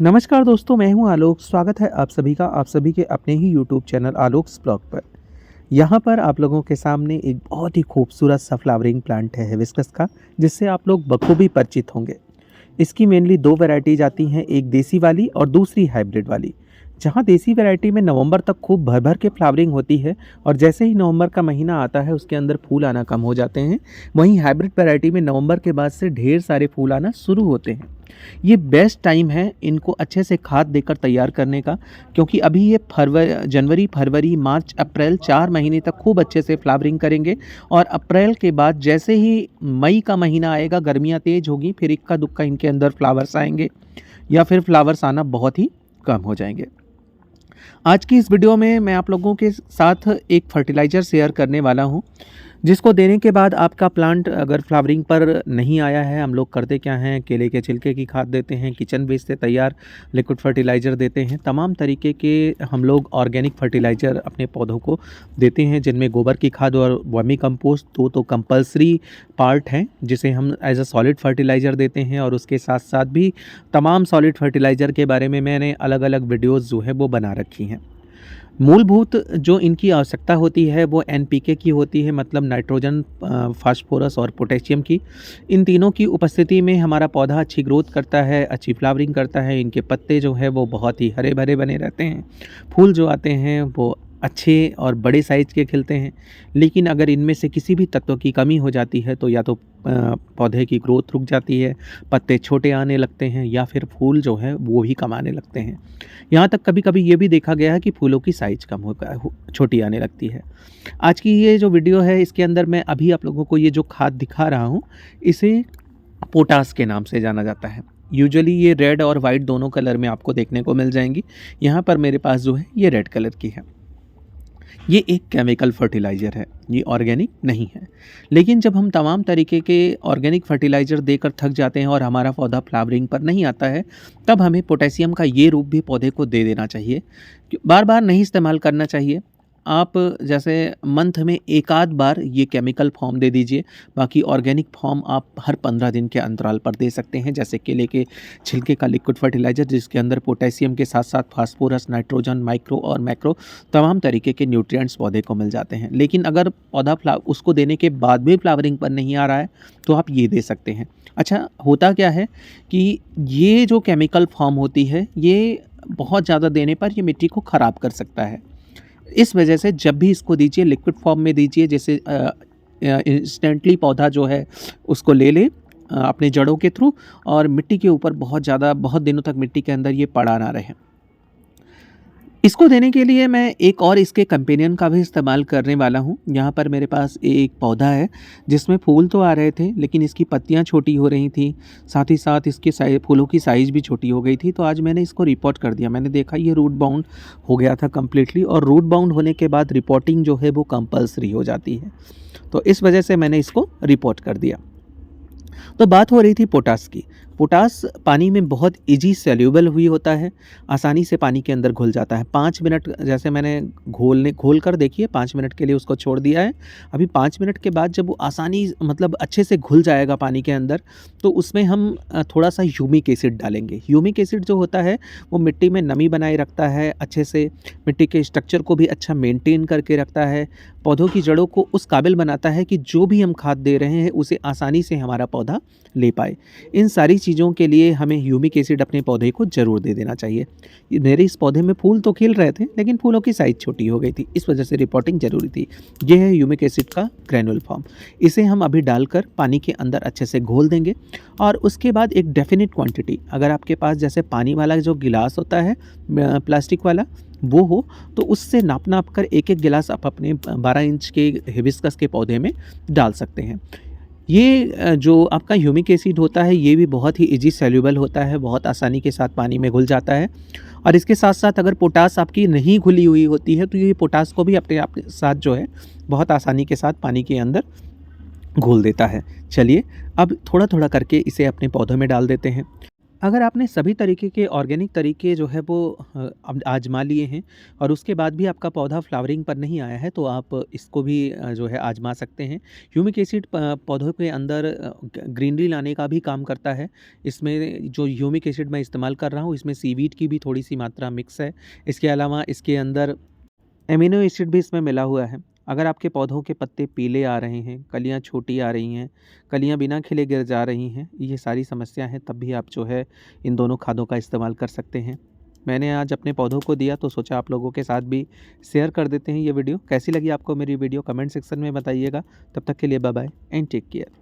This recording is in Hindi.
नमस्कार दोस्तों, मैं हूं आलोक। स्वागत है आप सभी का आप सभी के अपने ही यूट्यूब चैनल आलोक्स ब्लॉग पर। यहाँ पर आप लोगों के सामने एक बहुत ही खूबसूरत सा फ्लावरिंग प्लांट है हिबिस्कस का, जिससे आप लोग बखूबी परिचित होंगे। इसकी मेनली दो वैरायटीज आती हैं, एक देसी वाली और दूसरी हाइब्रिड वाली। जहाँ देसी वैरायटी में नवंबर तक खूब भर भर के फ्लावरिंग होती है और जैसे ही नवंबर का महीना आता है उसके अंदर फूल आना कम हो जाते हैं। वहीं हाइब्रिड वैरायटी में नवंबर के बाद से ढेर सारे फूल आना शुरू होते हैं। ये बेस्ट टाइम है इनको अच्छे से खाद देकर तैयार करने का, क्योंकि अभी ये जनवरी, फरवरी, मार्च, अप्रैल 4 महीने तक खूब अच्छे से फ्लावरिंग करेंगे। और अप्रैल के बाद जैसे ही मई का महीना आएगा, गर्मियाँ तेज होगी, फिर इक्का दुक्का इनके अंदर फ्लावर्स आएंगे या फिर फ्लावर्स आना बहुत ही कम हो जाएंगे। आज की इस वीडियो में मैं आप लोगों के साथ एक फर्टिलाइज़र शेयर करने वाला हूं, जिसको देने के बाद आपका प्लांट अगर फ्लावरिंग पर नहीं आया है, हम लोग करते क्या हैं, केले के छिलके की खाद देते हैं, किचन वेस्ट से तैयार लिक्विड फर्टिलाइज़र देते हैं। तमाम तरीके के हम लोग ऑर्गेनिक फर्टिलाइज़र अपने पौधों को देते हैं, जिनमें गोबर की खाद और वर्मी कंपोस्ट दो तो कंपलसरी पार्ट हैं, जिसे हम एज अ सॉलिड फर्टिलाइज़र देते हैं। और उसके साथ साथ भी तमाम सॉलिड फर्टिलाइज़र के बारे में मैंने अलग अलग वीडियोज़ जो है वो बना रखी हैं। मूलभूत जो इनकी आवश्यकता होती है वो एनपीके की होती है, मतलब नाइट्रोजन, फास्फोरस और पोटेशियम की। इन तीनों की उपस्थिति में हमारा पौधा अच्छी ग्रोथ करता है, अच्छी फ्लावरिंग करता है। इनके पत्ते जो है वो बहुत ही हरे भरे बने रहते हैं। फूल जो आते हैं वो अच्छे और बड़े साइज़ के खिलते हैं। लेकिन अगर इनमें से किसी भी तत्व की कमी हो जाती है तो या तो पौधे की ग्रोथ रुक जाती है, पत्ते छोटे आने लगते हैं, या फिर फूल जो है वो भी कम आने लगते हैं। यहाँ तक कभी कभी ये भी देखा गया है कि फूलों की साइज़ कम छोटी आने लगती है। आज की ये जो वीडियो है, इसके अंदर मैं अभी आप लोगों को ये जो खाद दिखा रहा हूँ, इसे पोटास के नाम से जाना जाता है। यूजुअली ये रेड और वाइट दोनों कलर में आपको देखने को मिल जाएंगी। यहाँ पर मेरे पास जो है ये रेड कलर की है। ये एक केमिकल फर्टिलाइज़र है, ये ऑर्गेनिक नहीं है। लेकिन जब हम तमाम तरीके के ऑर्गेनिक फर्टिलाइज़र देकर थक जाते हैं और हमारा पौधा फ्लावरिंग पर नहीं आता है, तब हमें पोटेशियम का ये रूप भी पौधे को दे देना चाहिए। बार बार नहीं इस्तेमाल करना चाहिए। आप जैसे मंथ में एक आध बार ये केमिकल फॉर्म दे दीजिए, बाकी ऑर्गेनिक फॉर्म आप हर 15 दिन के अंतराल पर दे सकते हैं। जैसे केले के छिलके का लिक्विड फर्टिलाइज़र, जिसके अंदर पोटेशियम के साथ साथ फास्फोरस, नाइट्रोजन, माइक्रो और मैक्रो तमाम तरीके के न्यूट्रिएंट्स पौधे को मिल जाते हैं। लेकिन अगर पौधा उसको देने के बाद भी फ्लावरिंग पर नहीं आ रहा है तो आप ये दे सकते हैं। अच्छा, होता क्या है कि ये जो केमिकल फॉर्म होती है, ये बहुत ज़्यादा देने पर ये मिट्टी को ख़राब कर सकता है। इस वजह से जब भी इसको दीजिए, लिक्विड फॉर्म में दीजिए, जैसे इंस्टेंटली पौधा जो है उसको ले ले अपने जड़ों के थ्रू, और मिट्टी के ऊपर बहुत दिनों तक मिट्टी के अंदर ये पड़ा ना रहे। इसको देने के लिए मैं एक और इसके कंपेनियन का भी इस्तेमाल करने वाला हूँ। यहाँ पर मेरे पास एक पौधा है जिसमें फूल तो आ रहे थे, लेकिन इसकी पत्तियाँ छोटी हो रही थी, साथ ही साथ इसके फूलों की साइज़ भी छोटी हो गई थी। तो आज मैंने इसको रिपोर्ट कर दिया। मैंने देखा ये रूट बाउंड हो गया था कम्प्लीटली, और रूट बाउंड होने के बाद रिपोर्टिंग जो है वो कंपल्सरी हो जाती है। तो इस वजह से मैंने इसको रिपोर्ट कर दिया। तो बात हो रही थी पोटास की। पोटास पानी में बहुत इजी सॉल्यूबल हुई होता है, आसानी से पानी के अंदर घुल जाता है। 5 मिनट जैसे मैंने घोल कर देखिए, 5 मिनट के लिए उसको छोड़ दिया है। अभी 5 मिनट के बाद जब वो आसानी मतलब अच्छे से घुल जाएगा पानी के अंदर, तो उसमें हम थोड़ा सा ह्यूमिक एसिड डालेंगे। ह्यूमिक एसिड जो होता है वो मिट्टी में नमी बनाए रखता है, अच्छे से मिट्टी के स्ट्रक्चर को भी अच्छा मेंटेन करके रखता है, पौधों की जड़ों को उस काबिल बनाता है कि जो भी हम खाद दे रहे हैं उसे आसानी से हमारा पौधा ले पाए। इन सारी चीज़ों के लिए हमें ह्यूमिक एसिड अपने पौधे को ज़रूर दे देना चाहिए। मेरे इस पौधे में फूल तो खिल रहे थे, लेकिन फूलों की साइज़ छोटी हो गई थी, इस वजह से रिपोर्टिंग ज़रूरी थी। ये है ह्यूमिक एसिड का ग्रैनुल फॉर्म। इसे हम अभी डालकर पानी के अंदर अच्छे से घोल देंगे। और उसके बाद एक डेफिनिट क्वांटिटी, अगर आपके पास जैसे पानी वाला जो गिलास होता है प्लास्टिक वाला, वो हो तो उससे नाप कर एक गिलास आप अपने 12 इंच के हिबिस्कस के पौधे में डाल सकते हैं। ये जो आपका ह्यूमिक एसिड होता है, ये भी बहुत ही इजी सॉल्यूबल होता है, बहुत आसानी के साथ पानी में घुल जाता है। और इसके साथ साथ अगर पोटास आपकी नहीं घुली हुई होती है तो ये पोटास को भी अपने आप साथ जो है बहुत आसानी के साथ पानी के अंदर घोल देता है। चलिए अब थोड़ा थोड़ा करके इसे अपने पौधों में डाल देते हैं। अगर आपने सभी तरीके के ऑर्गेनिक तरीके जो है वो अब आज़मा लिए हैं और उसके बाद भी आपका पौधा फ्लावरिंग पर नहीं आया है, तो आप इसको भी जो है आज़मा सकते हैं। ह्यूमिक एसिड प पौधों के अंदर ग्रीनरी लाने का भी काम करता है। इसमें जो ह्यूमिक एसिड मैं इस्तेमाल कर रहा हूँ, इसमें सीवीड की भी थोड़ी-सी मात्रा मिक्स है। इसके अलावा इसके अंदर एमिनो एसिड भी इसमें मिला हुआ है। अगर आपके पौधों के पत्ते पीले आ रहे हैं, कलियाँ छोटी आ रही हैं, कलियाँ बिना खिले गिर जा रही हैं, ये सारी समस्या हैं, तब भी आप जो है इन दोनों खादों का इस्तेमाल कर सकते हैं। मैंने आज अपने पौधों को दिया तो सोचा आप लोगों के साथ भी शेयर कर देते हैं ये वीडियो। कैसी लगी आपको मेरी वीडियो कमेंट सेक्शन में बताइएगा। तब तक के लिए bye bye and take care.